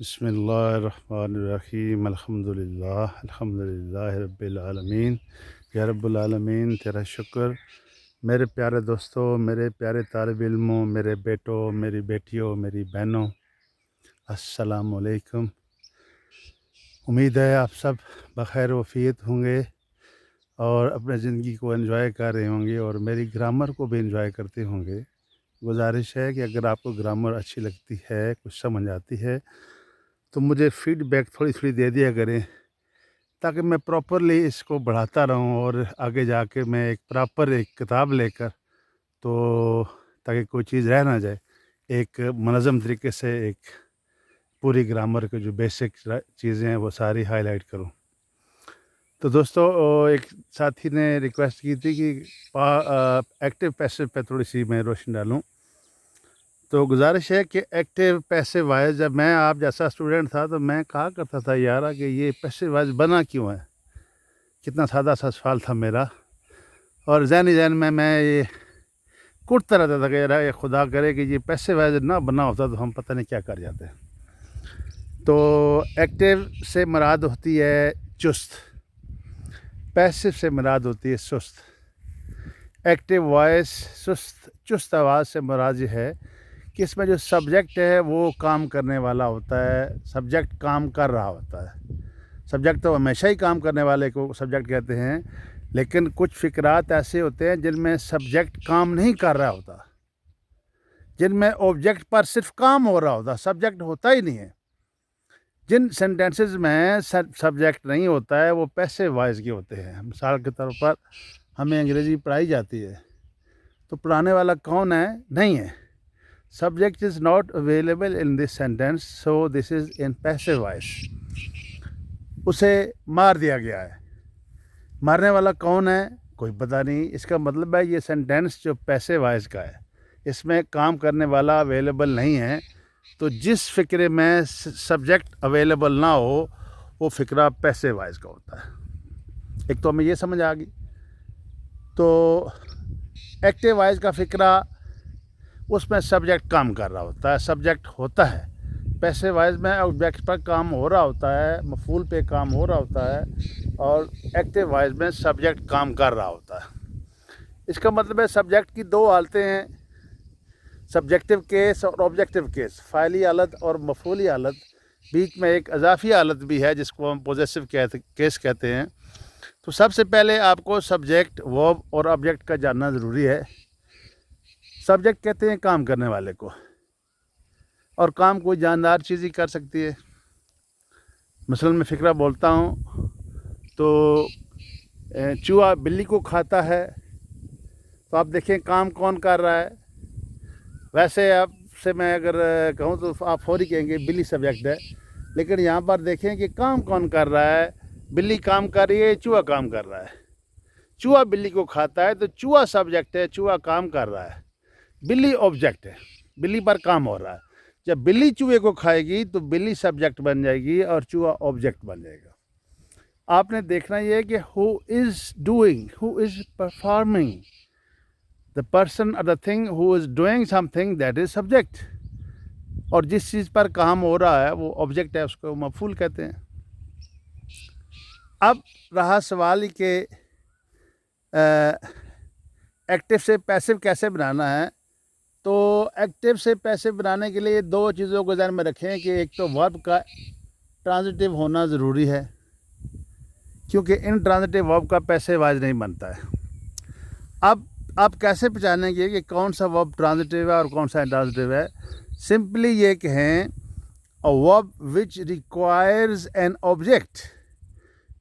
बिस्मिल्लाहिर्रहमानिर्रहीम अल्हम्दुलिल्लाह रब्बिल आलमीन। या रब्बुल आलमीन तेरा शुक्र। मेरे प्यारे दोस्तों, मेरे प्यारे तालिब इल्मों, मेरे बेटों, मेरी बेटियों, मेरी बहनों, अस्सलामु अलैकुम। उम्मीद है आप सब बख़ैर वफ़ीयत होंगे और अपने ज़िंदगी को एंजॉय कर रहे होंगे और मेरी ग्रामर को भी एंजॉय करते होंगे। गुजारिश है कि अगर आपको ग्रामर अच्छी लगती है, कुछ समझ आती है, तो मुझे फ़ीडबैक थोड़ी-थोड़ी दे दिया करें, ताकि मैं प्रॉपरली इसको बढ़ाता रहूँ और आगे जाके मैं एक किताब लेकर, तो ताकि कोई चीज़ रह ना जाए, एक मुनज़्ज़म तरीके से एक पूरी ग्रामर के जो बेसिक चीज़ें हैं वो सारी हाइलाइट करूँ। तो दोस्तों, एक साथी ने रिक्वेस्ट की थी कि एक्टिव पैसिव पे थोड़ी-सी मैं रोशनी डालूँ। तो गुज़ारिश है कि एक्टिव पैसिव वॉइस, जब मैं आप जैसा स्टूडेंट था तो मैं कहा करता था यार कि ये पैसिव वॉइस बना क्यों है? कितना सादा सा सवाल था मेरा, और ज़हन ज़हन में मैं ये कुटता रहता था कि यार ये खुदा करे कि ये पैसिव वॉइस ना बना होता तो हम पता नहीं क्या कर जाते। तो एक्टिव से मुराद होती है चुस्त, पैसिव से मुराद होती है सुस्त। एक्टिव वॉइस चुस्त आवाज़ से मुराद ये है कि इसमें जो सब्जेक्ट है वो काम करने वाला होता है, सब्जेक्ट काम कर रहा होता है। सब्जेक्ट तो हमेशा ही काम करने वाले को सब्जेक्ट कहते हैं, लेकिन कुछ फ़िक्रात ऐसे होते हैं जिनमें सब्जेक्ट काम नहीं कर रहा होता, जिनमें ऑब्जेक्ट पर सिर्फ काम हो रहा होता, सब्जेक्ट होता ही नहीं है। जिन सेंटेंसेस में सब्जेक्ट नहीं होता है वो पैसिव वॉइस के होते हैं। मिसाल के तौर पर हमें अंग्रेज़ी पढ़ाई जाती है, तो पढ़ाने वाला कौन है? नहीं है। Subject is not available in this sentence, so this is in passive voice. उसे मार दिया गया है। मारने वाला कौन है? कोई पता नहीं। इसका मतलब है ये सेंटेंस जो पैसिव वॉइस का है, इसमें काम करने वाला अवेलेबल नहीं है। तो जिस फ़िक्रे में सब्जेक्ट अवेलेबल ना हो, वो फ़िक्रा पैसिव वॉइस का होता है। एक तो हमें ये समझ आ गई। तो एक्टिव वॉइस का फ़िक्रा, उसमें सब्जेक्ट काम कर रहा होता है, सब्जेक्ट होता है। पैसिव वॉइस में ऑब्जेक्ट पर काम हो रहा होता है, मफ़ूल पे काम हो रहा होता है, और एक्टिव वॉइस में सब्जेक्ट काम कर रहा होता है। इसका मतलब है सब्जेक्ट की दो हालतें हैं, सब्जेक्टिव केस और ऑब्जेक्टिव केस, फ़ाइली हालत और मफ़ूली हालत। बीच में एक इज़ाफ़ी हालत भी है जिसको हम पॉजेसिव केस कहते हैं। तो सबसे पहले आपको सब्जेक्ट, वर्ब और ऑब्जेक्ट का जानना ज़रूरी है। सब्जेक्ट कहते हैं काम करने वाले को, और काम कोई जानदार चीज़ ही कर सकती है। मसलन मैं फ़िक्रा बोलता हूँ तो चूहा बिल्ली को खाता है, तो आप देखें काम कौन कर रहा है। वैसे आपसे मैं अगर कहूँ तो आप फौरी कहेंगे बिल्ली सब्जेक्ट है, लेकिन यहाँ पर देखें कि काम कौन कर रहा है। बिल्ली काम कर रही है, चूहा काम कर रहा है। चूहा बिल्ली को खाता है तो चूहा सब्जेक्ट है, चूहा काम कर रहा है। बिल्ली ऑब्जेक्ट है, बिल्ली पर काम हो रहा है। जब बिल्ली चूहे को खाएगी तो बिल्ली सब्जेक्ट बन जाएगी और चूहा ऑब्जेक्ट बन जाएगा। आपने देखना ये है कि who is doing, who is performing, the person और the thing who is doing something, that is subject. और जिस चीज़ पर काम हो रहा है वो ऑब्जेक्ट है, उसको मफूल कहते हैं। अब रहा सवाल कि एक्टिव से पैसिव कैसे बनाना है। तो एक्टिव से पैसिव बनाने के लिए दो चीज़ों को ध्यान में रखें कि एक तो वर्ब का ट्रांजिटिव होना ज़रूरी है, क्योंकि इन ट्रांजिटिव वर्ब का पैसिव वॉइस नहीं बनता है। अब आप कैसे पहचानेंगे कि कौन सा वर्ब ट्रांजिटिव है और कौन सा इंट्रांजिटिव है? सिंपली ये कहें, a verb which requires an object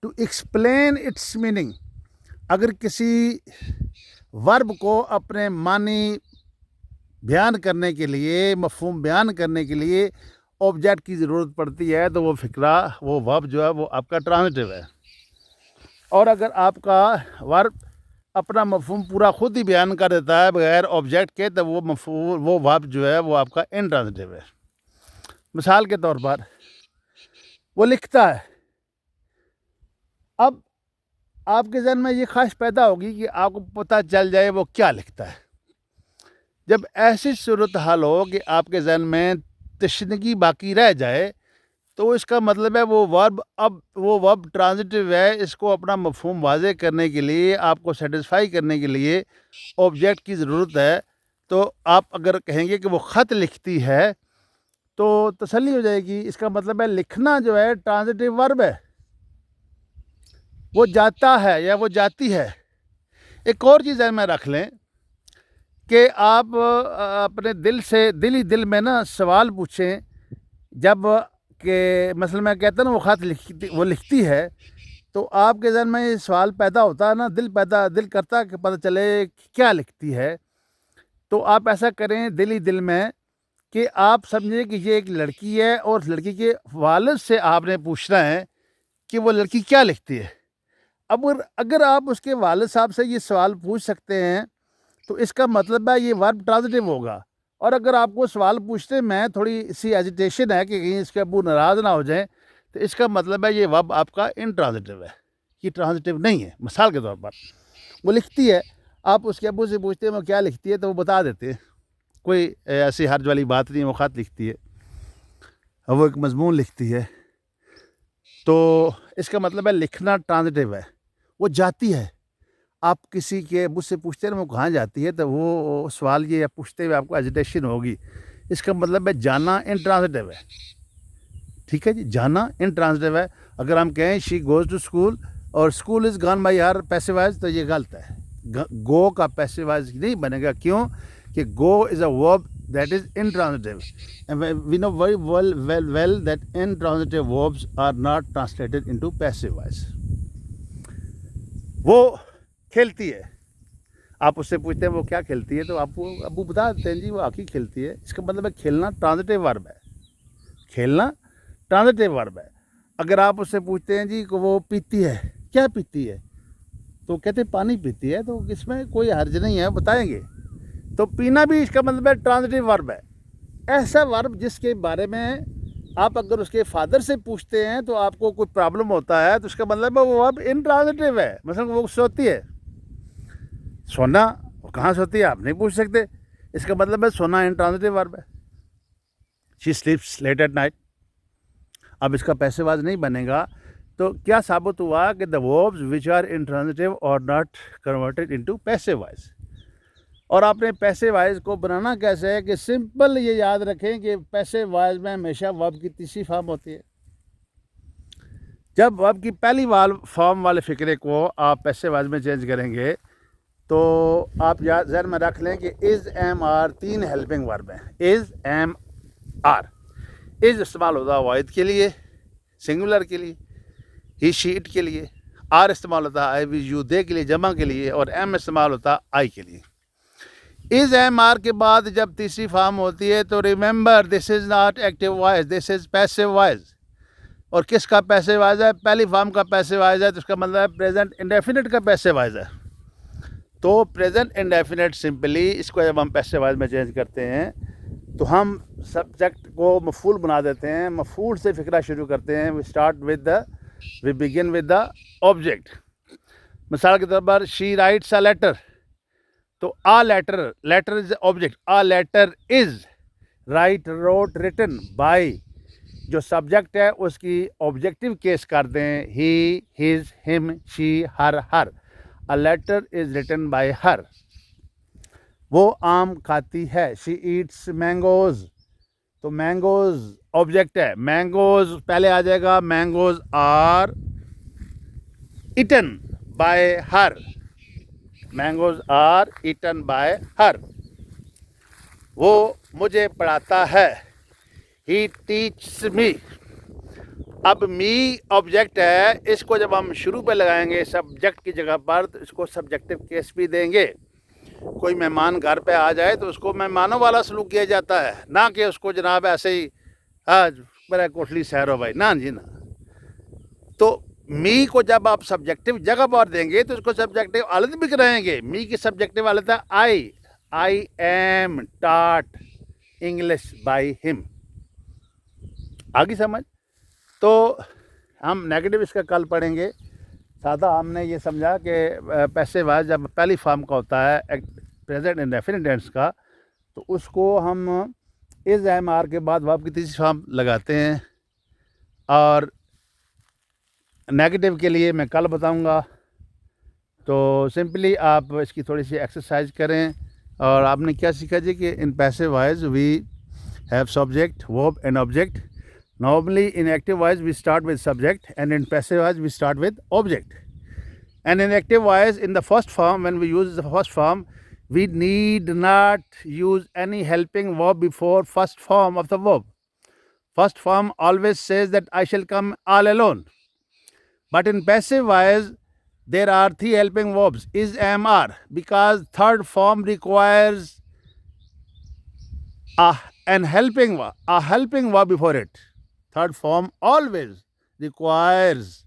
to explain its meaning. अगर किसी वर्ब को अपने मानी बयान करने के लिए, मफ़हूम बयान करने के लिए ऑब्जेक्ट की ज़रूरत पड़ती है, तो वो फ़िक्रा, वो वर्ब जो है वो आपका ट्रांजिटिव है। और अगर आपका वर्ब अपना मफ़हूम पूरा खुद ही बयान कर देता है बगैर ऑब्जेक्ट के, तो वो वर्ब जो है वो आपका इंट्रांजिटिव है। मिसाल के तौर पर वो लिखता है। अब आपके ज़हन में ये ख्वाहिश पैदा होगी कि आपको पता चल जाए वो क्या लिखता है। जब ऐसी सूरत हाल हो कि आपके ज़हन में तशनगी बाकी रह जाए, तो इसका मतलब है वो वर्ब, अब वो वर्ब ट्रांजिटिव है, इसको अपना मफ़हूम वाज़े करने के लिए, आपको सेटिस्फाई करने के लिए ऑब्जेक्ट की ज़रूरत है। तो आप अगर कहेंगे कि वो ख़त लिखती है तो तसल्ली हो जाएगी। इसका मतलब है लिखना जो है ट्रांजिटिव वर्ब है, वो जाता है या वो जाती है। एक और चीज़ है, में रख लें कि आप अपने दिल से दिल ही दिल में ना सवाल पूछें, जब कि मसलन मैं कहता ना वो ख़त लिखती है, तो आपके ज़हन में ये सवाल पैदा होता है ना, दिल करता है कि पता चले क्या लिखती है। तो आप ऐसा करें दिल ही दिल में कि आप समझें कि ये एक लड़की है और लड़की के वालिद से आपने पूछना है कि वो लड़की क्या लिखती है। अब अगर आप उसके वालिद साहब से ये सवाल पूछ सकते हैं तो इसका मतलब है ये वर्ब ट्रांजिटिव होगा। और अगर आपको सवाल पूछते में थोड़ी सी एजिटेशन है कि कहीं इसके अब्बू नाराज़ ना हो जाएं, तो इसका मतलब है ये वर्ब आपका इनट्रांजिटिव है, ये ट्रांजिटिव नहीं है। मिसाल के तौर पर वो लिखती है, आप उसके अब्बू से पूछते हैं वो क्या लिखती है, तो वो बता देते हैं, कोई ऐसी हर्ज वाली बात नहीं, वो ख़त लिखती है, वो एक मज़मून लिखती है। तो इसका मतलब है लिखना ट्रांजिटिव है, वो जाती है। आप किसी के मुझसे पूछते हैं ना वो कहाँ जाती है, तो वो सवाल ये पूछते हुए आपको एजिटेशन होगी। इसका मतलब है जाना इनट्रांजिटिव है। ठीक है जी, जाना इनट्रांजिटिव है। अगर हम कहें शी गोज़ टू स्कूल और school is gone by her passivise, तो ये गलत है। गो का पैसिवाइज नहीं बनेगा। क्यों? कि go is a verb that is intransitive, and we know very well that intransitive verbs are not translated into passive voice. वो खेलती है, आप उससे पूछते हैं वो क्या खेलती है, तो आपको अबू बता देते हैं जी वो हॉकी खेलती है। इसका मतलब है खेलना ट्रांजिटिव वर्ब है, खेलना ट्रांजिटिव वर्ब है। अगर आप उससे पूछते हैं जी को वो पीती है, क्या पीती है, तो कहते हैं पानी पीती है, तो इसमें कोई हर्ज नहीं है, बताएंगे। तो पीना भी इसका मतलब है ट्रांजिटिव वर्ब है। ऐसा वर्ब जिसके बारे में आप अगर उसके फादर से पूछते हैं तो आपको कोई प्रॉब्लम होता है, तो उसका मतलब है वो वर्ब इनट्रांजिटिव है। मतलब वो सोती है, सोना, वो कहाँ सोती है आप नहीं पूछ सकते। इसका मतलब है सोना इनट्रांजिटिव वर्ब है। She sleeps late at night. अब इसका पैसिवाइज नहीं बनेगा, तो क्या साबित हुआ कि the verbs which are intransitive और नॉट कन्वर्टेड इनटू पैसिवाइज। और आपने पैसिवाइज को बनाना कैसे है कि सिंपल ये याद रखें कि पैसिवाइज में हमेशा वर्ब की तीसरी फॉर्म होती है। जब वर्ब की पहली फॉर्म वाले फ़िक्रे को आप पैसिवाइज में चेंज करेंगे तो आप याद ज़हन में रख लें कि is am are 3 helping verb हैं। इज़ एम आर, इज़ इस्तेमाल होता है वाहिद के लिए, सिंगुलर के लिए, ही शी इट के लिए। आर इस्तेमाल होता है आई वी यू दे के लिए, जमा के लिए। और एम इस्तेमाल होता है आई के लिए। इज़ एम आर के बाद जब तीसरी फॉर्म होती है तो remember this is not active voice, this is passive voice. और किसका पैसिव वॉइस है? पहली फॉर्म का पैसिव वॉइस है, तो उसका मतलब है प्रेजेंट इंडेफिनिट का पैसिव वॉइस है। तो प्रेजेंट इंडेफिनिट सिंपली इसको जब हम पैसिव वॉइस में चेंज करते हैं तो हम सब्जेक्ट को मफूल बना देते हैं, मफूल से फिक्रा शुरू करते हैं। We begin with the object. मिसाल के तौर पर शी राइट्स अ लेटर, तो a letter is object. A letter is write wrote written by, जो सब्जेक्ट है उसकी ऑब्जेक्टिव केस कर दें, he his him she her. A letter is written by her. वो आम खाती है, शी ईट्स मैंगोज, तो मैंगोज ऑब्जेक्ट है, मैंगोज पहले आ जाएगा। Mangoes are eaten by her, mangoes are eaten by her. वो मुझे पढ़ाता है, ही टीचस मी। अब मी ऑब्जेक्ट है, इसको जब हम शुरू पे लगाएंगे सब्जेक्ट की जगह पर तो इसको सब्जेक्टिव केस भी देंगे। कोई मेहमान घर पे आ जाए तो उसको मेहमानों वाला सलूक किया जाता है, ना कि उसको जनाब ऐसे ही आज मेरा कोठली सैर हो भाई, ना जी ना। तो मी को जब आप सब्जेक्टिव जगह पर देंगे तो उसको सब्जेक्टिव हालत भी कराएंगे। मी की सब्जेक्टिव हालत है I am taught English by him. आगे समझ? तो हम नेगेटिव इसका कल पढ़ेंगे। सादा हमने ये समझा कि पैसिव वॉइस जब पहली फॉर्म का होता है प्रेजेंट इंडेफिनिट टेंस का, तो उसको हम इज़ एम आर के बाद वर्ब की तीसरी फॉर्म लगाते हैं। और नेगेटिव के लिए मैं कल बताऊंगा। तो सिंपली आप इसकी थोड़ी सी एक्सरसाइज करें। और आपने क्या सीखा जी कि in passive voice we have subject verb and object. Normally in active voice we start with subject and in passive voice we start with object. And in active voice, in the first form, when we use the first form, we need not use any helping verb before first form of the verb. First form always says that I shall come all alone. But in passive voice, there are three helping verbs, is, am, are, because third form requires a helping verb before it. Third form always requires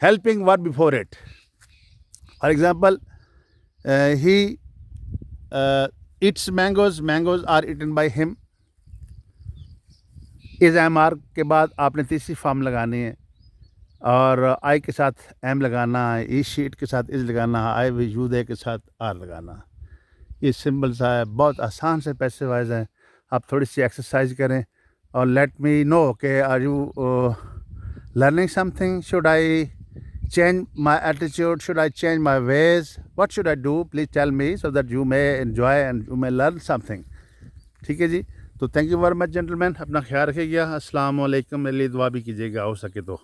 helping verb before it. For example, he eats mangoes. Mangoes are eaten by him. Is am are के बाद आपने तीसरी form लगानी है और आई के साथ M लगाना है, ई शीट के साथ इज लगाना है, आई वी यू दे के साथ आर लगाना है। ये सिंपल सा है, बहुत आसान से पैसिव वॉइस है। आप थोड़ी सी एक्सरसाइज करें और लेट मी नो के are you learning something, should I change my attitude, should I change my ways, what should I do, please tell me so that you may enjoy and you may learn something। ठीक है जी, तो thank you very much gentleman, अपना ख्याल रखिएगा। अस्सलाम वालेकुम, मेरे लिए दुआ भी कीजिएगा हो सके तो।